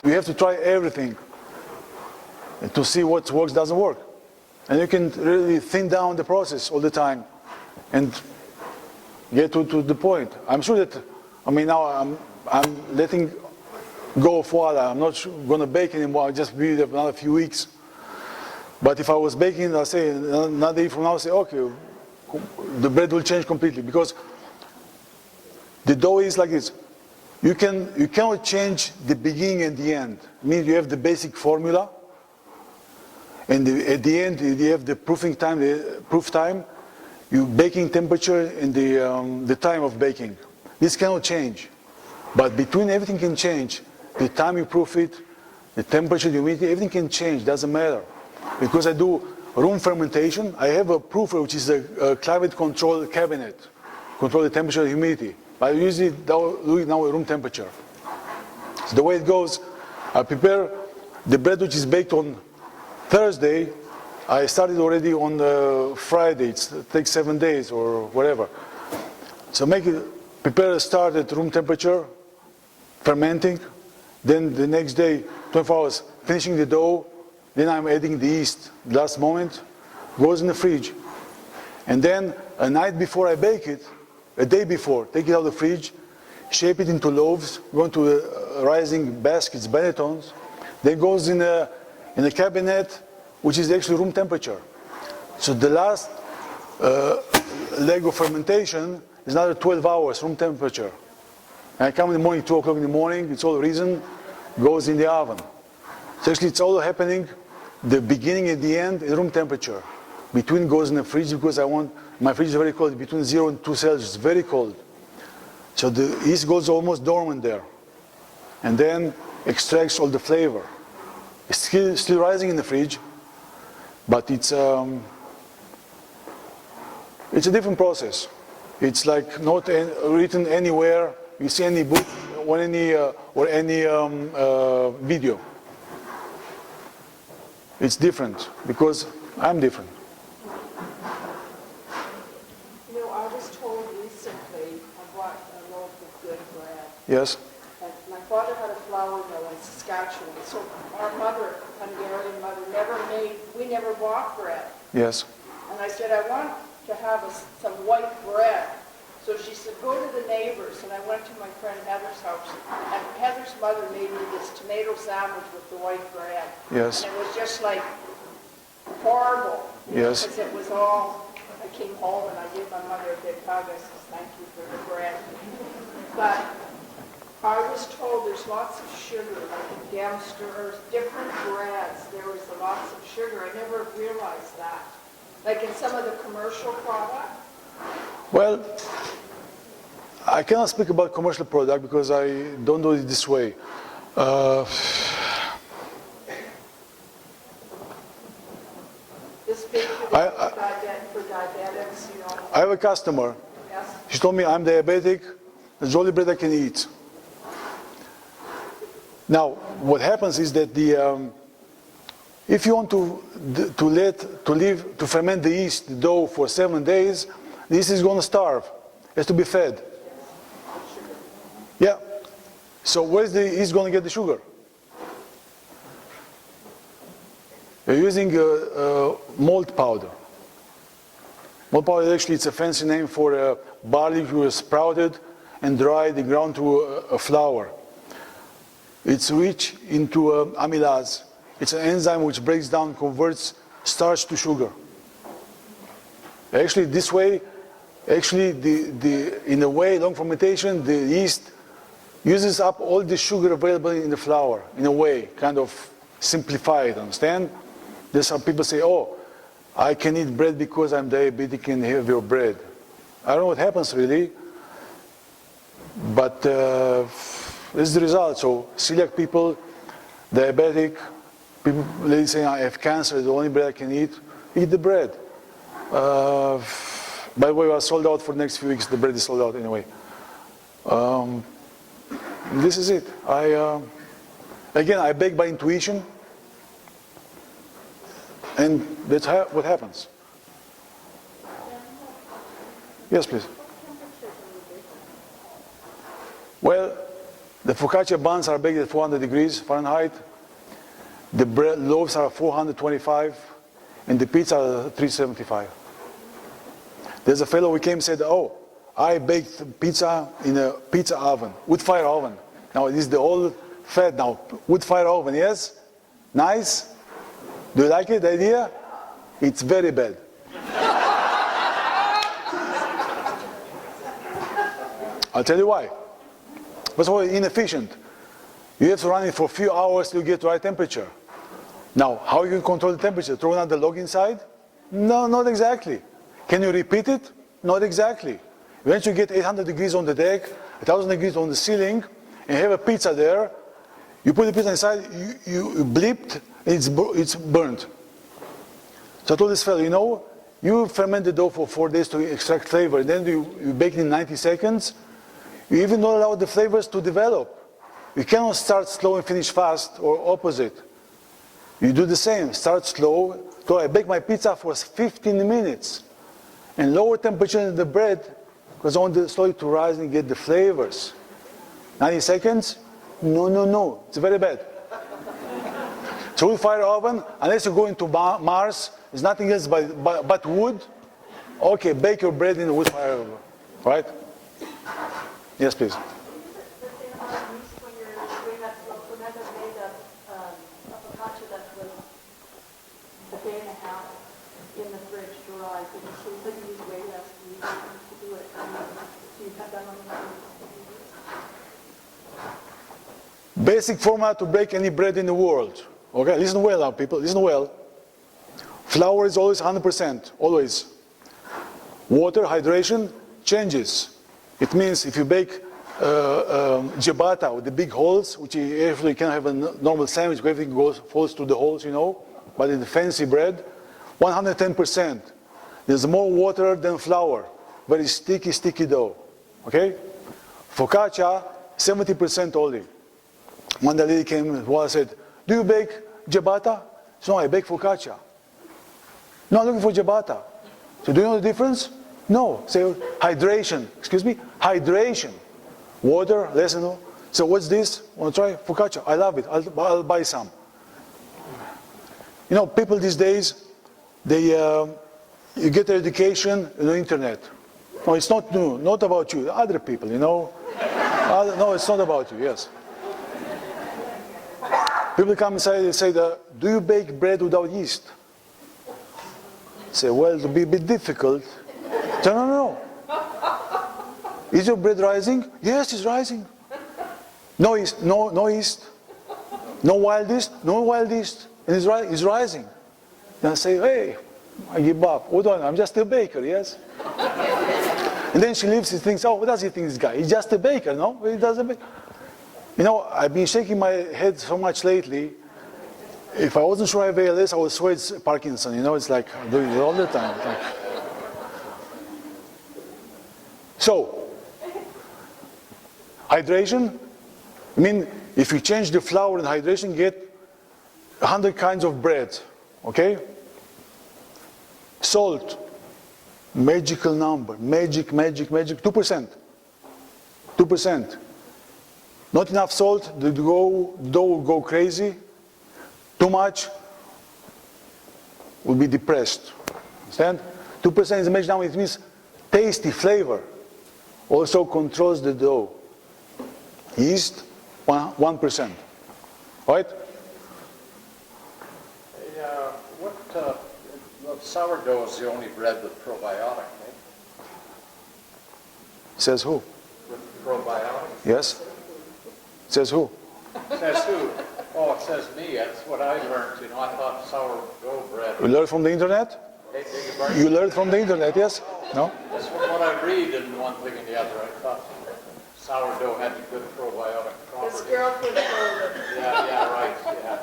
You have to try everything to see what works, doesn't work. And you can really thin down the process all the time and get to the point. I'm sure that, now I'm letting go of Walla. I'm not going to bake anymore. I'll just be there for another few weeks. But if I was baking, I'll say another day from now, I'll say, okay, the bread will change completely, because the dough is like this. You cannot change the beginning and the end. I mean, you have the basic formula, and at the end you have the proofing time, the proof time, your baking temperature, and the time of baking. This cannot change, but between everything can change. The time you proof it, the temperature, the humidity, everything can change. Doesn't matter. Because I do room fermentation, I have a proofer which is a climate control cabinet, control the temperature and humidity. But I usually do it now at room temperature. So the way it goes, I prepare the bread which is baked on Thursday. I started already on Friday. It takes 7 days or whatever. So prepare a start at room temperature, fermenting. Then the next day, 24 hours, finishing the dough. Then I'm adding the yeast. Last moment, goes in the fridge. And then a night before I bake it, a day before, take it out of the fridge, shape it into loaves, go into rising baskets, bannetons. Then goes in a cabinet, which is actually room temperature. So the last leg of fermentation is another 12 hours, room temperature. And I come in the morning, 2 o'clock in the morning, it's all risen, goes in the oven. So actually it's all happening, the beginning and the end in room temperature. Between goes in the fridge because my fridge is very cold, between 0 and 2 Celsius, very cold. So the yeast goes almost dormant there. And then extracts all the flavor. It's still rising in the fridge, but it's a different process. It's like not written anywhere. You see any book or any video. It's different because I'm different. I was told recently I bought a loaf of good bread. Yes. And my father had a flour mill in Saskatchewan, so our mother, Hungarian mother, we never bought bread. Yes. And I said, I want to have some white bread. So she said, go to the neighbors. And I went to my friend Heather's house. And Heather's mother made me this tomato sandwich with the white bread. Yes. And it was just like horrible. Yes. Because it was all, I came home and I gave my mother a big hug. I said, thank you for the bread. But I was told there's lots of sugar, like in Dempster, or different breads, there was lots of sugar. I never realized that. Like in some of the commercial product. Well, I cannot speak about commercial product because I don't do it this way. This big for diabetics, you know. I have a customer. Yes. She told me I'm diabetic. There's only bread I can eat. Now, what happens is that if you want to ferment the yeast, the dough for 7 days, the yeast is going to starve. It has to be fed. Yeah. So where's the yeast going to get the sugar? You're using malt powder. Malt powder actually it's a fancy name for barley which was sprouted and dried and ground to a flour. It's rich into amylase. It's an enzyme which breaks down, converts starch to sugar. Actually, this way, in a way, long fermentation, the yeast uses up all the sugar available in the flour. In a way, kind of simplified. Understand? There's some people say, "Oh, I can eat bread because I'm diabetic and have your bread." I don't know what happens really, but this is the result. So celiac people, diabetic, people, ladies saying I have cancer, the only bread I can eat the bread. By the way, we are sold out for the next few weeks. The bread is sold out anyway. This is it. Again, I bake by intuition, and that's what happens. Yes, please. Well, the focaccia buns are baked at 400 degrees Fahrenheit. The bread loaves are 425, and the pizza are 375. There's a fellow who came and said, "Oh, I baked pizza in a pizza oven, wood fire oven." Now it is the old fad now, wood fire oven. Yes, nice. Do you like it? The idea? It's very bad. I'll tell you why. First of all, inefficient. You have to run it for a few hours to get the right temperature. Now, how you control the temperature? Throw another log inside? No, not exactly. Can you repeat it? Not exactly. Once you get 800 degrees on the deck, 1000 degrees on the ceiling, and have a pizza there, you put the pizza inside, you blipped, and it's burnt. So I told this fellow, you know, you ferment the dough for 4 days to extract flavor, and then you bake it in 90 seconds. You even don't allow the flavors to develop. You cannot start slow and finish fast, or opposite. You do the same, start slow. So I bake my pizza for 15 minutes. And lower temperature in the bread, because I want the slow to rise and get the flavors. 90 seconds? No, it's very bad. So wood fire oven, unless you go into Mars, there's nothing else but wood. Okay, bake your bread in a wood fire oven, right? Yes, please. The thing about yeast when you're doing that slow ferment that made a focaccia that was a day and a half in the fridge to rise. And so that you use way less yeast to do it. So you cut down on the Basic formula to bake any bread in the world. Okay, listen well now, people. Listen well. Flour is always 100%, always. Water, hydration, changes. It means if you bake ciabatta with the big holes, which you can have a normal sandwich where everything falls through the holes, you know, but in the fancy bread, 110%. There's more water than flour. Very sticky dough. Okay? Focaccia, 70% only. One the lady came and Walla said, "Do you bake ciabatta?" So I bake focaccia. No, I'm looking for ciabatta. So do you know the difference? No. Say hydration. Excuse me? Hydration. Water, less than. So what's this? Want to try focaccia? I love it. I'll buy some. You know, people these days, you get their education on the internet. No, it's not new, not about you, other people, you know. No, it's not about you, yes. People come and say do you bake bread without yeast? Say, well, it'll be a bit difficult. Say, no. Is your bread rising? Yes, it's rising. No yeast, no yeast. No wild yeast, no wild yeast. And it's rising. And I say, hey, I give up. Hold on, I'm just a baker, yes? And then she leaves and thinks, oh, what does he think, this guy? He's just a baker, no? He doesn't bake. You know, I've been shaking my head so much lately. If I wasn't sure I have ALS, I would swear it's Parkinson. You know, it's like I'm doing it all the time. So, hydration. I mean, if you change the flour and hydration, you get 100 kinds of bread. Okay? Salt. Magical number. Magic. 2%. 2%. Not enough salt, the dough will go crazy. Too much, will be depressed. Understand? 2% is the magic number. It means tasty flavor. Also controls the dough. Yeast, 1%. Right? Sourdough is the only bread with probiotic, eh? Says who? With probiotic? Yes? Says who? Says who? Oh, it says me. That's what I learned. You know, I thought sourdough bread. You learned from the internet? Hey, beg your pardon? You learned from the internet, yes? No? That's what I read in one thing and the other. I thought sourdough had the good probiotic His properties. girlfriend told him. Yeah, right, yeah.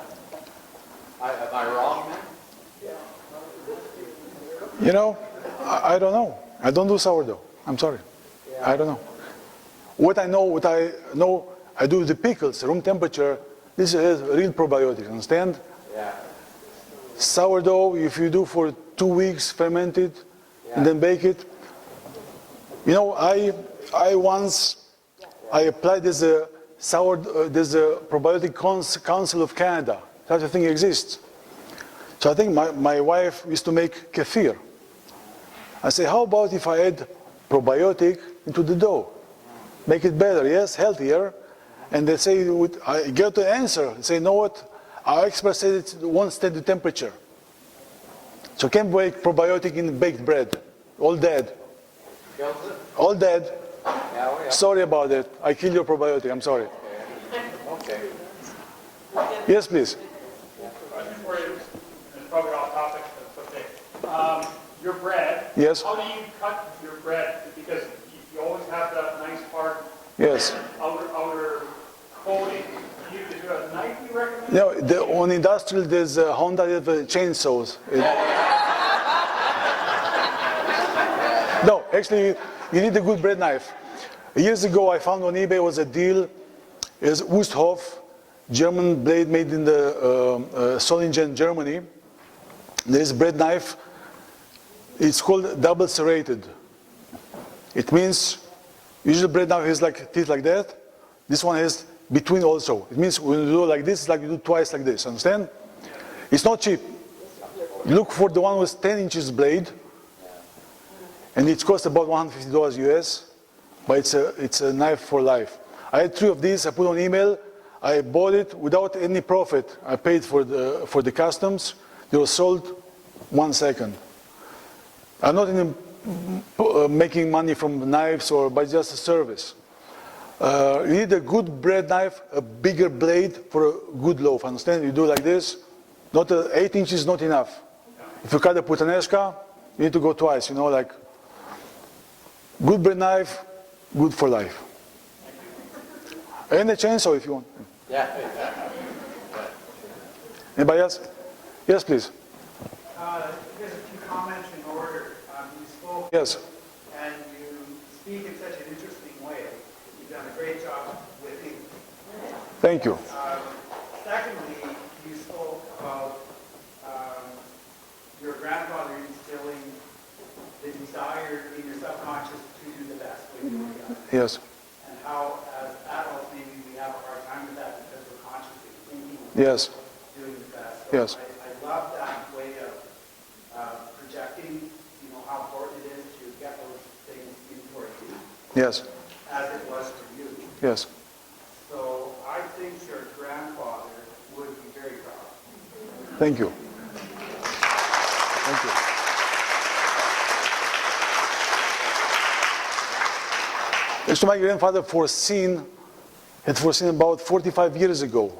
Am I wrong, man? You know, I don't know. I don't do sourdough. I'm sorry. I don't know. What I know, I do the pickles, room temperature. This is real probiotics, understand? Yeah. Sourdough, if you do for 2 weeks, ferment it, and then bake it. You know, I applied there's a probiotic council of Canada. Such a thing exists. So I think my wife used to make kefir. I say, how about if I add probiotic into the dough? Make it better, yes, healthier. And they say, I get the answer. They say, you know what? Our experts say it won't stand the temperature. So can't bake probiotic in baked bread. All dead. Kills it? All dead. Yeah, oh, yeah. Sorry about it. I killed your probiotic. I'm sorry. Okay. Yes, please. Question for you, it's probably off topic, but it's okay. Your bread. Yes. How do you cut your bread? Because you always have that nice hard Yes. outer coating. Is there a knife you recommend? No, on industrial, there's Honda they have chainsaws. No, actually, you need a good bread knife. Years ago, I found on eBay was a deal. It's Wusthof, German blade made in the Solingen, Germany. There's a bread knife. It's called double serrated. It means usually bread knife has like teeth like that. This one has between also. It means when you do like this, it's like you do twice like this. Understand? It's not cheap. Look for the one with 10 inches blade, and it costs about $150 US. But it's a knife for life. I had 3 of these. I put on email. I bought it without any profit. I paid for the customs. They were sold 1 second. I'm not in making money from knives but just a service. You need a good bread knife, a bigger blade for a good loaf. Understand? You do like this. Not 8 inches is not enough. If you cut a puttanesca, you need to go twice. You know, like good bread knife, good for life. And a chainsaw if you want. Yeah. Anybody else? Yes, please. Here's a few comments in order. You spoke Yes. and you speak in such an interesting way. You've done a great job with English. Thank you. Secondly, you spoke about your grandfather instilling the desire in your subconscious to do the best when you were young. Yes. And how, as adults, maybe we have a hard time with that because we're consciously thinking Yes. doing the best. So Yes. I love that way of projecting, how important it is to get those things in Yes, as it was for you. yes. So I think your grandfather would be very proud. Thank you. Thank you. So my grandfather had foreseen about 45 years ago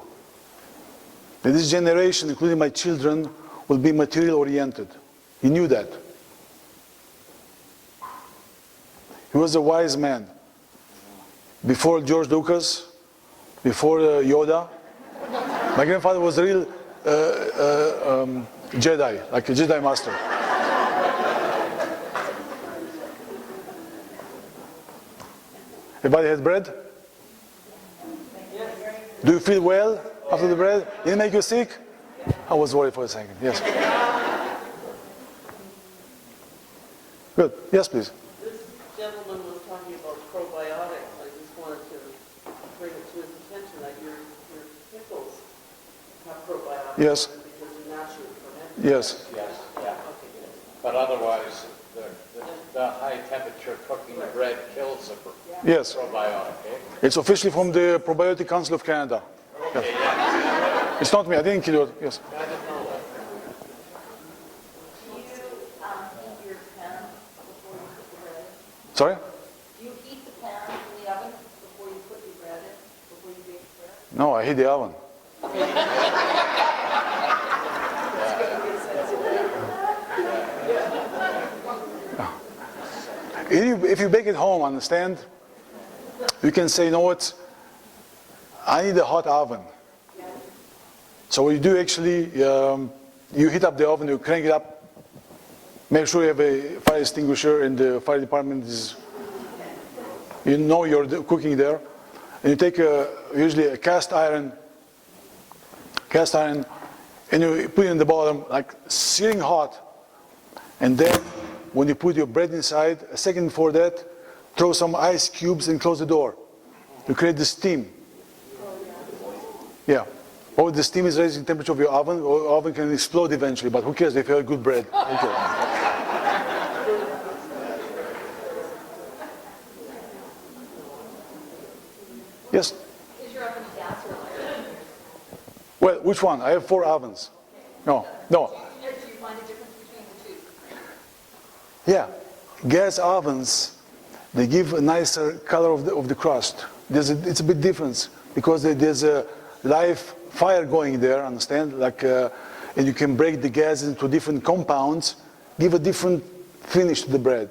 that this generation, including my children, will be material oriented. He knew that. He was a wise man. Before George Lucas, before Yoda, my grandfather was a real Jedi, like a Jedi master. Everybody had bread? Do you feel well after the bread? Did it make you sick? I was worried for a second. Yes. Good. Yes, please. This gentleman was talking about probiotics. I just wanted to bring it to his attention that your pickles have probiotics. Yes. Because they're naturally fermented. Yes. Yes, yeah. But otherwise, the high temperature cooking the bread kills the Yes. probiotic, eh? It's officially from the Probiotic Council of Canada. Yes. It's not me. I didn't kill it. Yes. I didn't know that. Do you heat your pan before you put the bread in? Sorry? Do you heat the pan in the oven before you put your bread in, before you bake the bread? No, I hit the oven. If you bake at home, understand, you can say, you know what, I need a hot oven. So what you do actually, you heat up the oven, you crank it up, make sure you have a fire extinguisher in the fire department is, you know you're cooking there, and you take usually a cast iron, and you put it in the bottom, like searing hot, and then when you put your bread inside, a second before that, throw some ice cubes and close the door. You create the steam. Yeah. Oh, the steam is raising the temperature of your oven. Or oven can explode eventually, but who cares if you have good bread? Okay. Yes? Is your oven gas or electric? Well, which one? I have 4 ovens. No. Do you find a difference between the two? Yeah. Gas ovens, they give a nicer color of the crust. It's a big difference because there's a live fire going there, understand? Like, and you can break the gas into different compounds, give a different finish to the bread.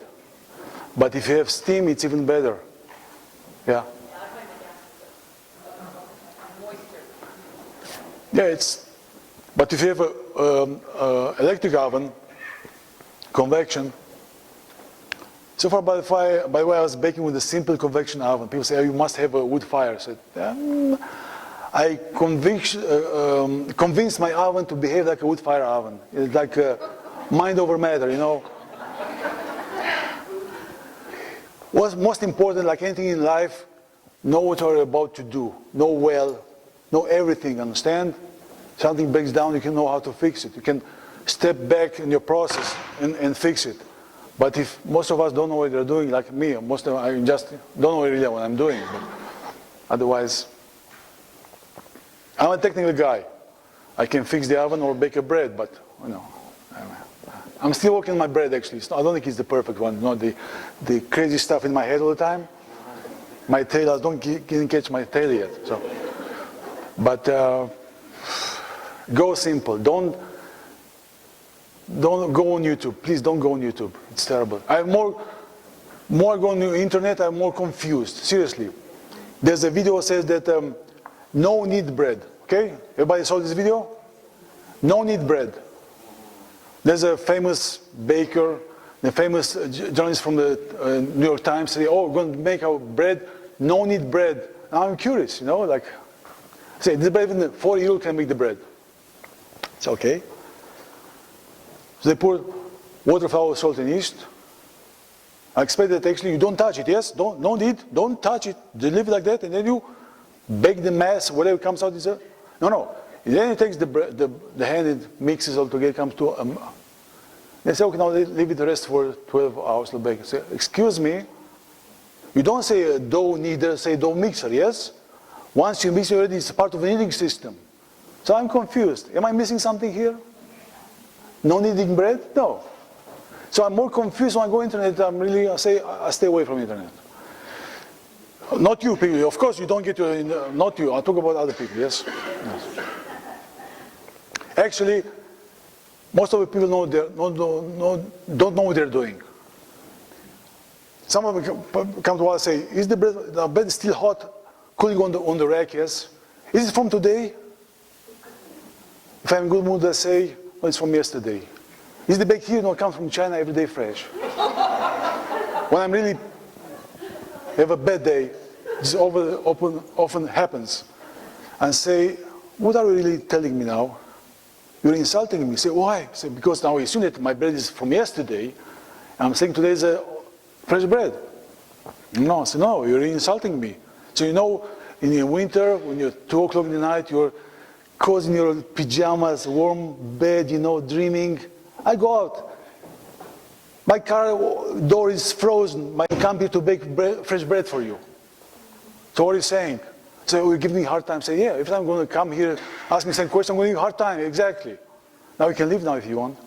But if you have steam, it's even better. Yeah. I find the gas moisture. Yeah, but if you have a electric oven, convection. So far, by the way, I was baking with a simple convection oven. People say, oh, you must have a wood fire. I said, I convinced my oven to behave like a wood fire oven. It's like mind over matter, you know. What's most important, like anything in life, know what you're about to do. Know well, know everything, understand? Something breaks down, you can know how to fix it. You can step back in your process and fix it. But if most of us don't know what they're doing, like me, most of I just don't know really what I'm doing. But otherwise, I'm a technical guy. I can fix the oven or bake a bread, but you know, I'm still working on my bread actually. I don't think it's the perfect one. Not the crazy stuff in my head all the time. My tail, I didn't catch my tail yet. So, but go simple. Don't go on YouTube. Please don't go on YouTube. It's terrible. I'm more go on the internet, I'm more confused. Seriously. There's a video that says that no knead bread. Okay? Everybody saw this video? No knead bread. There's a famous baker, the famous journalist from the New York Times say, oh, we're going to make our bread, no knead bread. Now I'm curious, you know, like, say, this bread, even 4-year-old can make the bread. It's okay. So they pour water, flour, salt, and yeast. I expect that actually you don't touch it, yes? Don't touch it. Just leave it like that, and then you bake the mass, whatever comes out is a... No. Then it takes the hand and mixes all together, comes to... they say, okay, now leave it the rest for 12 hours to bake. I say, excuse me, You don't say dough kneader, say dough mixer, yes? Once you mix it already, it's part of the kneading system. So I'm confused. Am I missing something here? No kneading bread? No. So I'm more confused when I go internet. I stay away from internet. Not you people. Of course, you don't get your, not you. I'll talk about other people, yes? Yes. Actually, most of the people don't know what they're doing. Some of them come to us and say, is the bread still hot, cooling on the rack, yes? Is it from today? If I'm in good mood, I say, well, it's from yesterday. Is the bake here? No, it comes from China every day fresh. When I'm really have a bad day, this often happens. And say, what are you really telling me now? You're insulting me. Say, why? Say, because now you assume that my bread is from yesterday. And I'm saying today is a fresh bread. No, I say, no, you're insulting me. So you know, in the winter, when you're 2 o'clock in the night, you're cozy in your pajamas, warm bed, you know, dreaming. I go out. My car door is frozen. I come here to bake fresh bread for you. So what are you saying? So you give me a hard time. Say, yeah, if I'm going to come here, ask me some question, I'm going to give you a hard time. Exactly. Now you can leave now if you want.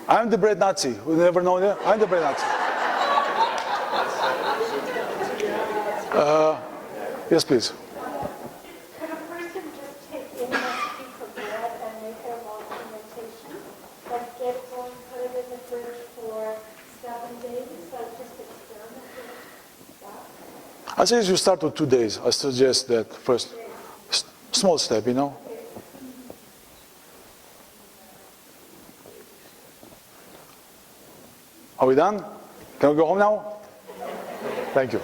I'm the bread Nazi. You never know that? I'm the bread Nazi. Yes, please. Could a person just take any recipe for bread and make their long-fermentation? Like get it going, put it in the fridge for 7 days, like just experiment with that? I say you start with 2 days. I suggest that first. Small step, you know. Are we done? Can we go home now? Thank you.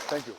Thank you.